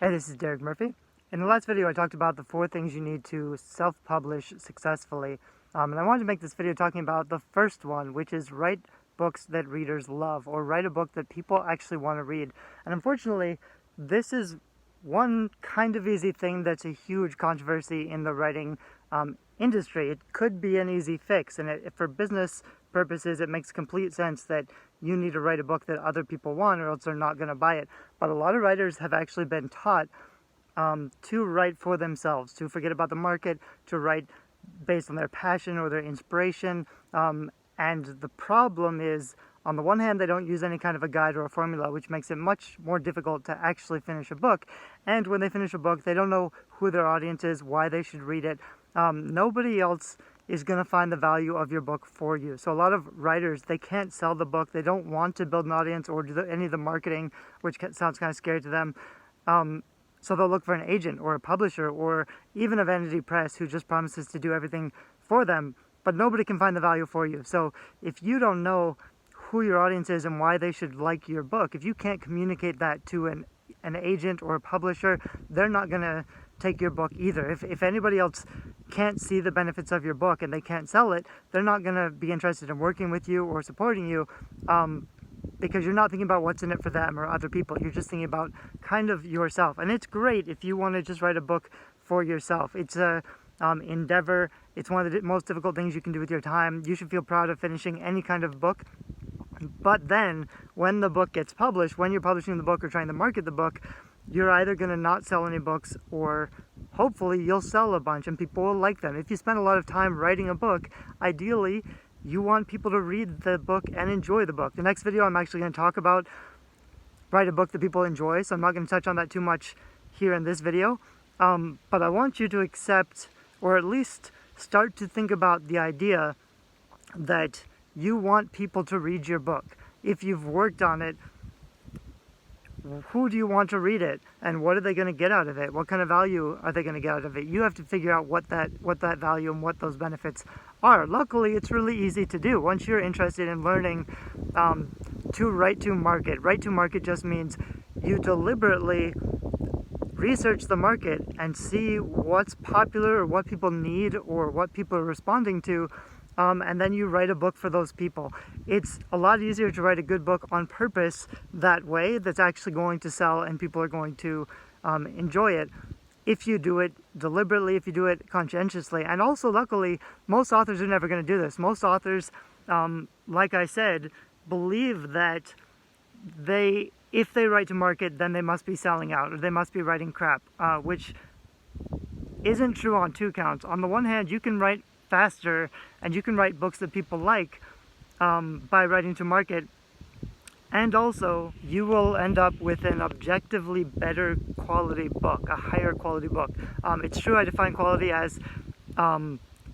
Hey, this is Derek Murphy. In the last video, I talked about the 4 things you need to self-publish successfully. And I wanted to make this video talking about the first one, which is write books that readers love, or write a book that people actually want to read. And unfortunately, this is one kind of easy thing that's a huge controversy in the writing industry. It could be an easy fix, and for business purposes, it makes complete sense that you need to write a book that other people want, or else they're not going to buy it. But a lot of writers have actually been taught to write for themselves, to forget about the market, to write based on their passion or their inspiration. And the problem is, on the one hand, they don't use any kind of a guide or a formula, which makes it much more difficult to actually finish a book. And when they finish a book, they don't know who their audience is, why they should read it. Nobody else is going to find the value of your book for you. So a lot of writers, they can't sell the book. They don't want to build an audience or do any of the marketing, which sounds kind of scary to them. So they'll look for an agent or a publisher or even a vanity press who just promises to do everything for them, but nobody can find the value for you. So if you don't know who your audience is and why they should like your book, if you can't communicate that to an agent or a publisher, they're not going to take your book either. If anybody else can't see the benefits of your book and they can't sell it, they're not going to be interested in working with you or supporting you, because you're not thinking about what's in it for them or other people. You're just thinking about kind of yourself. And it's great if you want to just write a book for yourself. It's a endeavor. It's one of the most difficult things you can do with your time. You should feel proud of finishing any kind of book. But then when the book gets published, when you're publishing the book or trying to market the book, you're either going to not sell any books, or hopefully you'll sell a bunch and people will like them. If you spend a lot of time writing a book, ideally you want people to read the book and enjoy the book. The next video I'm actually going to talk about write a book that people enjoy, so I'm not going to touch on that too much here in this video. But I want you to accept, or at least start to think about the idea that you want people to read your book. If you've worked on it, who do you want to read it, and what are they going to get out of it? What kind of value are they going to get out of it? You have to figure out what that value and what those benefits are. Luckily, it's really easy to do. Once you're interested in learning to write to market. Write to market just means you deliberately research the market and see what's popular or what people need or what people are responding to. And then you write a book for those people. It's a lot easier to write a good book on purpose that way, that's actually going to sell and people are going to enjoy it, if you do it deliberately, if you do it conscientiously. And also, luckily, most authors are never going to do this. Most authors, like I said, believe that if they write to market, then they must be selling out, or they must be writing crap, which isn't true on 2 counts. On the one hand, you can write faster and you can write books that people like by writing to market, and also you will end up with an objectively better quality book, a higher quality book. It's true I define quality as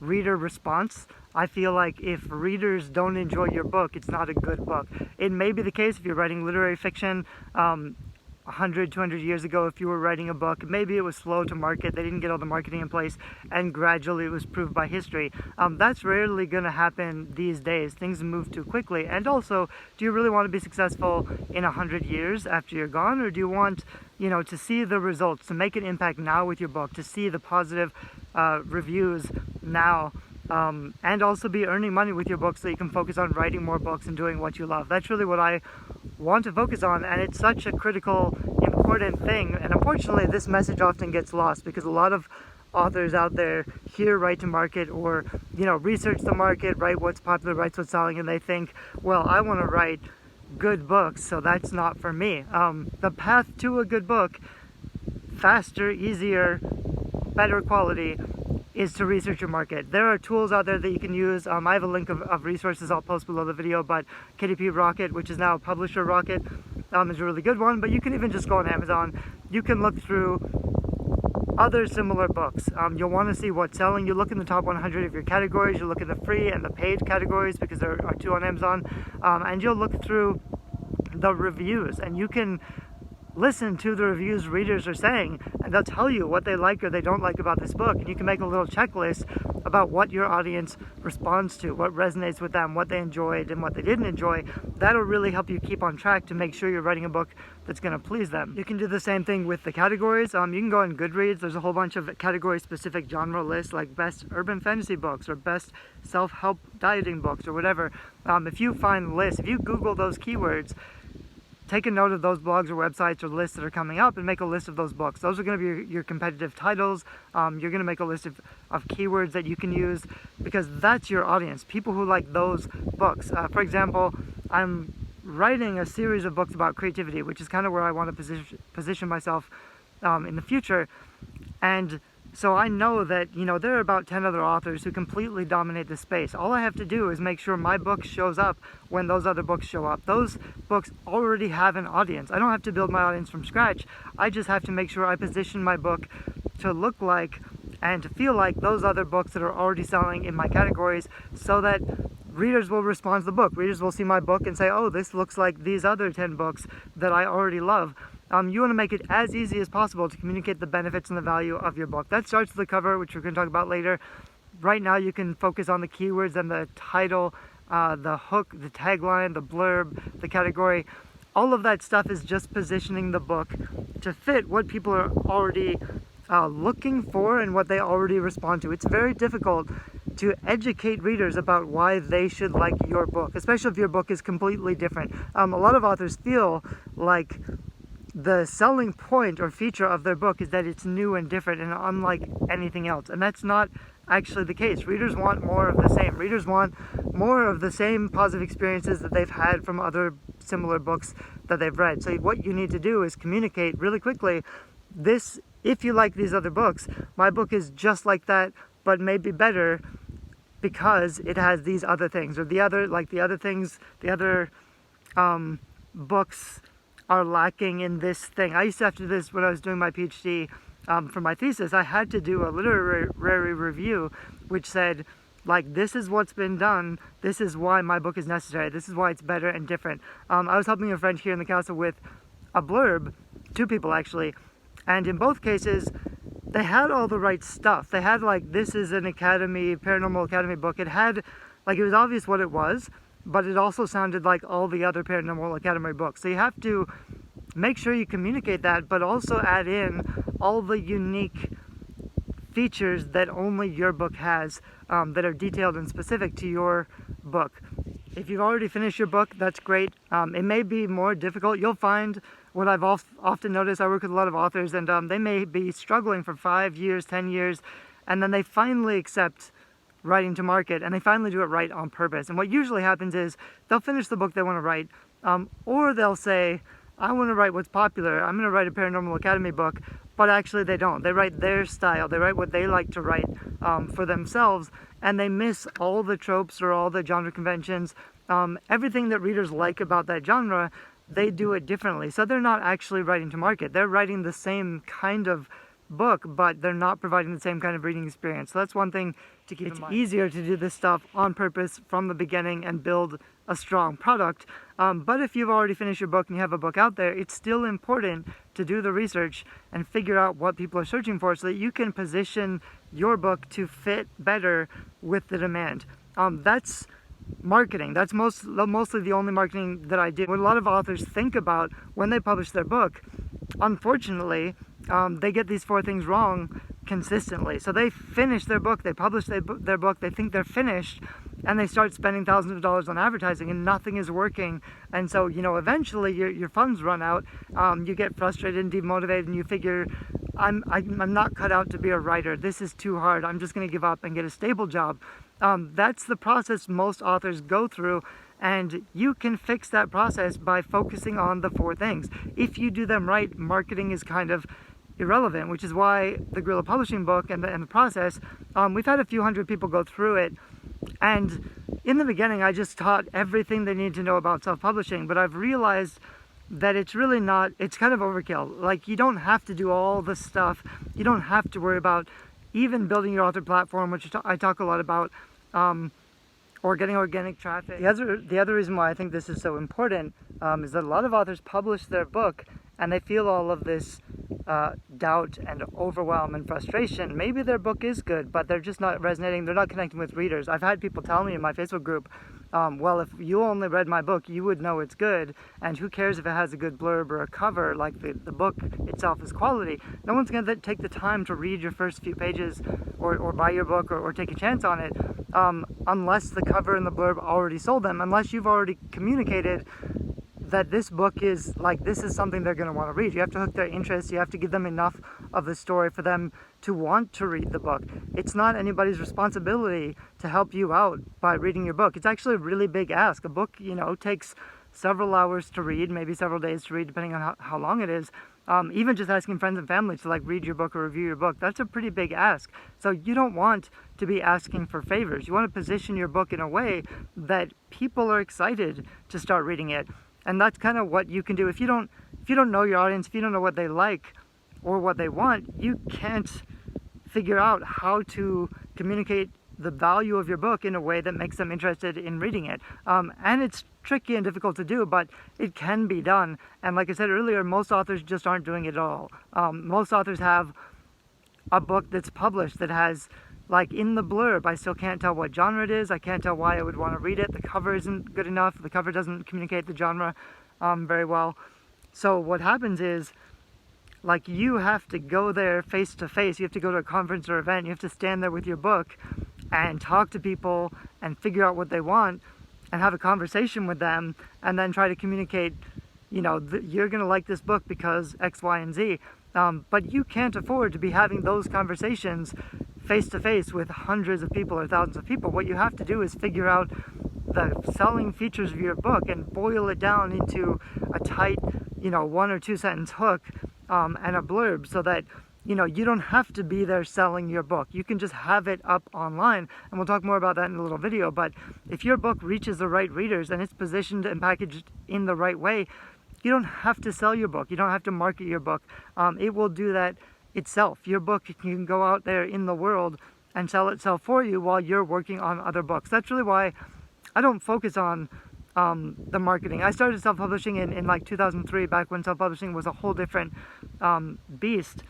reader response. I feel like if readers don't enjoy your book, it's not a good book. It may be the case if you're writing literary fiction. 100, 200 years ago, if you were writing a book, maybe it was slow to market, they didn't get all the marketing in place, and gradually it was proved by history. That's rarely going to happen these days. Things move too quickly. And also, do you really want to be successful in 100 years after you're gone, or do you want, to see the results, to make an impact now with your book, to see the positive reviews now, and also be earning money with your book so you can focus on writing more books and doing what you love? That's really what I want to focus on, and it's such a critical, important thing. And unfortunately, this message often gets lost because a lot of authors out there hear write to market, or research the market, write what's popular, write what's selling, and they think, well, I want to write good books, so that's not for me. The path to a good book, faster, easier, better quality, is to research your market. There are tools out there that you can use. I have a link of resources I'll post below the video, but KDP Rocket, which is now Publisher Rocket, is a really good one. But you can even just go on Amazon. You can look through other similar books. You'll want to see what's selling. You look in the top 100 of your categories. You look at the free and the paid categories, because there are 2 on Amazon. And you'll look through the reviews, and you can listen to the reviews readers are saying, and they'll tell you what they like or they don't like about this book, and you can make a little checklist about about what your audience responds to, what resonates with them, what they enjoyed and what they didn't enjoy. That'll really help you keep on track to make sure you're writing a book that's going to please them. You can do the same thing with the categories. You can go on Goodreads. There's a whole bunch of category-specific genre lists, like best urban fantasy books or best self-help dieting books or whatever. If you find lists, if you Google those keywords, take a note of those blogs or websites or lists that are coming up and make a list of those books. Those are going to be your competitive titles. You're going to make a list of keywords that you can use, because that's your audience, people who like those books. For example, I'm writing a series of books about creativity, which is kind of where I want to position myself in the future. And so I know that, there are about 10 other authors who completely dominate the space. All I have to do is make sure my book shows up when those other books show up. Those books already have an audience. I don't have to build my audience from scratch. I just have to make sure I position my book to look like and to feel like those other books that are already selling in my categories, so that readers will respond to the book. Readers will see my book and say, oh, this looks like these other 10 books that I already love. You want to make it as easy as possible to communicate the benefits and the value of your book. That starts with the cover, which we're going to talk about later. Right now you can focus on the keywords and the title, the hook, the tagline, the blurb, the category. All of that stuff is just positioning the book to fit what people are already looking for and what they already respond to. It's very difficult to educate readers about why they should like your book, especially if your book is completely different. A lot of authors feel like the selling point or feature of their book is that it's new and different and unlike anything else. And that's not actually the case. Readers want more of the same. Readers want more of the same positive experiences that they've had from other similar books that they've read. So what you need to do is communicate really quickly, if you like these other books, my book is just like that, but maybe better because it has these other things, or the other books are lacking in this thing. I used to have to do this when I was doing my PhD for my thesis. I had to do a literary review which said, like, this is what's been done, this is why my book is necessary, this is why it's better and different. I was helping a friend here in the castle with a blurb, 2 people actually, and in both cases they had all the right stuff. They had, like, this is an paranormal academy book. It had, like, it was obvious what it was, but it also sounded like all the other Paranormal Academy books. So you have to make sure you communicate that, but also add in all the unique features that only your book has, that are detailed and specific to your book. If you've already finished your book, that's great. It may be more difficult. You'll find what I've often noticed, I work with a lot of authors, and they may be struggling for 5 years, 10 years, and then they finally accept writing to market, and they finally do it right on purpose. And what usually happens is they'll finish the book they want to write, or they'll say, I want to write what's popular, I'm going to write a Paranormal Academy book, but actually they don't. They write their style, they write what they like to write for themselves, and they miss all the tropes or all the genre conventions. Everything that readers like about that genre, they do it differently. So they're not actually writing to market. They're writing the same kind of book, but they're not providing the same kind of reading experience. So that's one thing to keep in mind. It's easier to do this stuff on purpose from the beginning and build a strong product. But if you've already finished your book and you have a book out there, it's still important to do the research and figure out what people are searching for so that you can position your book to fit better with the demand. That's marketing. That's mostly the only marketing that I do. What a lot of authors think about when they publish their book, unfortunately, they get these 4 things wrong consistently. So they finish their book, they publish their book, they think they're finished, and they start spending thousands of dollars on advertising, and nothing is working. And so, eventually your funds run out. You get frustrated and demotivated, and you figure, I'm not cut out to be a writer. This is too hard. I'm just going to give up and get a stable job. That's the process most authors go through, and you can fix that process by focusing on the 4 things. If you do them right, marketing is kind of irrelevant, which is why the Guerrilla Publishing book and the process, we've had a few hundred people go through it, and in the beginning I just taught everything they need to know about self-publishing, but I've realized that it's really not, it's kind of overkill. Like, you don't have to do all the stuff, you don't have to worry about even building your author platform, which I talk a lot about, or getting organic traffic. The other reason why I think this is so important is that a lot of authors publish their book and they feel all of this doubt and overwhelm and frustration. Maybe their book is good, but they're just not resonating. They're not connecting with readers. I've had people tell me in my Facebook group, well, if you only read my book, you would know it's good, and who cares if it has a good blurb or a cover, like the book itself is quality. No one's going to take the time to read your first few pages or buy your book or take a chance on it unless the cover and the blurb already sold them, unless you've already communicated that this book is this is something they're going to want to read. You have to hook their interest. You have to give them enough of the story for them to want to read the book. It's not anybody's responsibility to help you out by reading your book. It's actually a really big ask. A book, takes several hours to read, maybe several days to read, depending on how long it is. Even just asking friends and family to read your book or review your book, that's a pretty big ask. So you don't want to be asking for favors. You want to position your book in a way that people are excited to start reading it. And that's kind of what you can do. If you don't know your audience, if you don't know what they like or what they want, you can't figure out how to communicate the value of your book in a way that makes them interested in reading it. And it's tricky and difficult to do, but it can be done. And like I said earlier, most authors just aren't doing it at all. Most authors have a book that's published that has, in the blurb, I still can't tell what genre it is. I can't tell why I would want to read it. The cover isn't good enough. The cover doesn't communicate the genre very well. So what happens is, you have to go there face to face. You have to go to a conference or event. You have to stand there with your book and talk to people and figure out what they want and have a conversation with them and then try to communicate, you're going to like this book because X, Y, and Z. But you can't afford to be having those conversations face-to-face with hundreds of people or thousands of people. What you have to do is figure out the selling features of your book and boil it down into a tight, 1 or 2 sentence hook and a blurb so that, you don't have to be there selling your book. You can just have it up online, and we'll talk more about that in a little video. But if your book reaches the right readers and it's positioned and packaged in the right way, you don't have to sell your book. You don't have to market your book. It will do that itself. Your book can go out there in the world and sell itself for you while you're working on other books. That's really why I don't focus on the marketing. I started self-publishing in 2003, back when self-publishing was a whole different beast,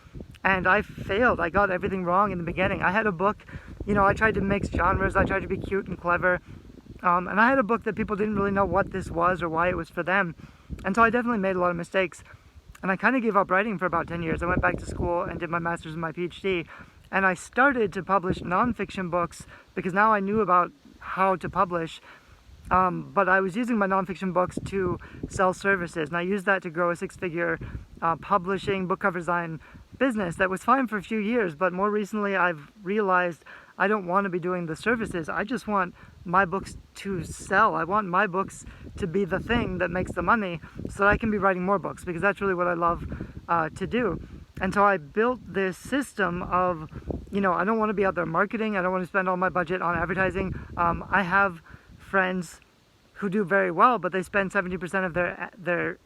and I failed. I got everything wrong in the beginning. I had a book, I tried to mix genres. I tried to be cute and clever, and I had a book that people didn't really know what this was or why it was for them, and so I definitely made a lot of mistakes. And I kind of gave up writing for about 10 years. I went back to school and did my master's and my PhD. And I started to publish nonfiction books because now I knew about how to publish. But I was using my nonfiction books to sell services. And I used that to grow a 6-figure publishing, book cover design business that was fine for a few years. But more recently, I've realized I don't want to be doing the services. I just want my books to sell. I want my books to be the thing that makes the money so that I can be writing more books, because that's really what I love to do. And so I built this system of, I don't want to be out there marketing. I don't want to spend all my budget on advertising. I have friends who do very well, but they spend 70% of their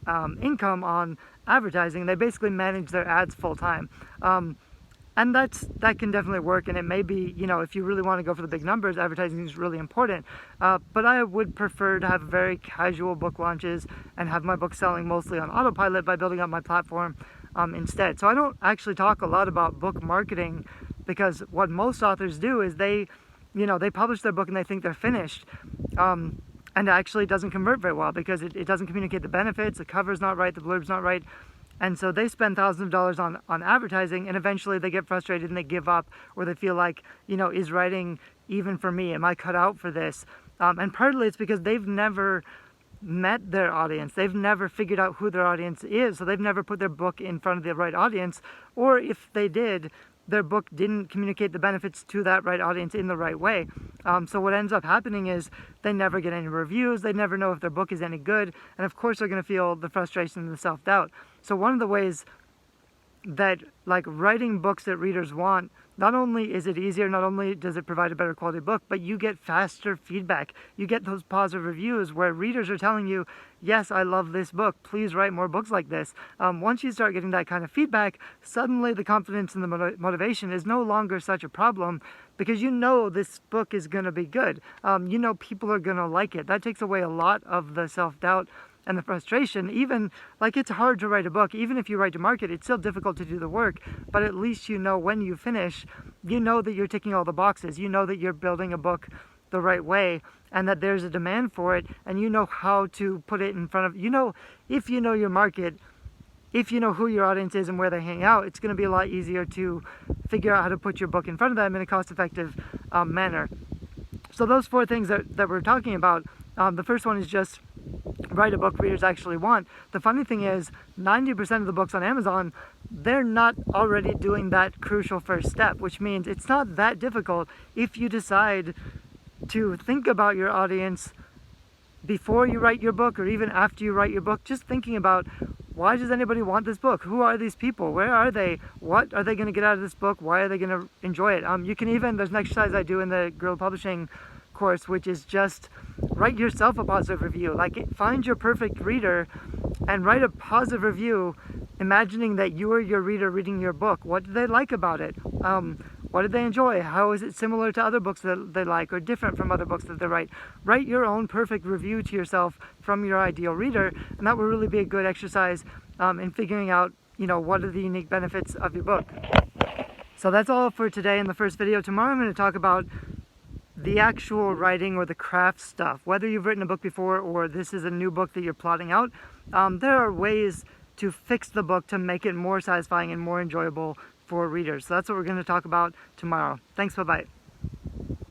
income on advertising. They basically manage their ads full time. And that can definitely work, and it may be, if you really want to go for the big numbers, advertising is really important. But I would prefer to have very casual book launches and have my book selling mostly on autopilot by building up my platform instead. So I don't actually talk a lot about book marketing, because what most authors do is they publish their book and they think they're finished. And actually it doesn't convert very well because it doesn't communicate the benefits, the cover's not right, the blurb's not right. And so they spend thousands of dollars on advertising, and eventually they get frustrated and they give up, or they feel like, is writing even for me? Am I cut out for this? And partly it's because they've never met their audience. They've never figured out who their audience is, so they've never put their book in front of the right audience. Or if they did, their book didn't communicate the benefits to that right audience in the right way. So what ends up happening is they never get any reviews, they never know if their book is any good, and of course they're going to feel the frustration and the self-doubt. So one of the ways that writing books that readers want, not only is it easier, not only does it provide a better quality book, but you get faster feedback. You get those positive reviews where readers are telling you, yes, I love this book, please write more books like this. Once you start getting that kind of feedback, suddenly the confidence and the motivation is no longer such a problem, because this book is going to be good. People are going to like it. That takes away a lot of the self-doubt and the frustration. Even, like, it's hard to write a book. Even if you write to market, it's still difficult to do the work, but at least you know when you finish, you know that you're ticking all the boxes. You know that you're building a book the right way, and that there's a demand for it, and you know how to put it in front of, if you know your market, if you know who your audience is and where they hang out, it's going to be a lot easier to figure out how to put your book in front of them in a cost-effective manner. So those 4 things that we're talking about, the first one is just write a book readers actually want. The funny thing is, 90% of the books on Amazon, they're not already doing that crucial first step, which means it's not that difficult if you decide to think about your audience before you write your book, or even after you write your book. Just thinking about, why does anybody want this book? Who are these people? Where are they? What are they going to get out of this book? Why are they going to enjoy it? You can even, there's an exercise I do in the Guerrilla Publishing course, which is just write yourself a positive review. Like, find your perfect reader and write a positive review, imagining that you are your reader reading your book. What do they like about it? What did they enjoy? How is it similar to other books that they like, or different from other books that they write? Write your own perfect review to yourself from your ideal reader, and that will really be a good exercise in figuring out, what are the unique benefits of your book. So that's all for today in the first video. Tomorrow I'm going to talk about the actual writing or the craft stuff. Whether you've written a book before or this is a new book that you're plotting out, there are ways to fix the book to make it more satisfying and more enjoyable for readers. So that's what we're going to talk about tomorrow. Thanks, bye-bye.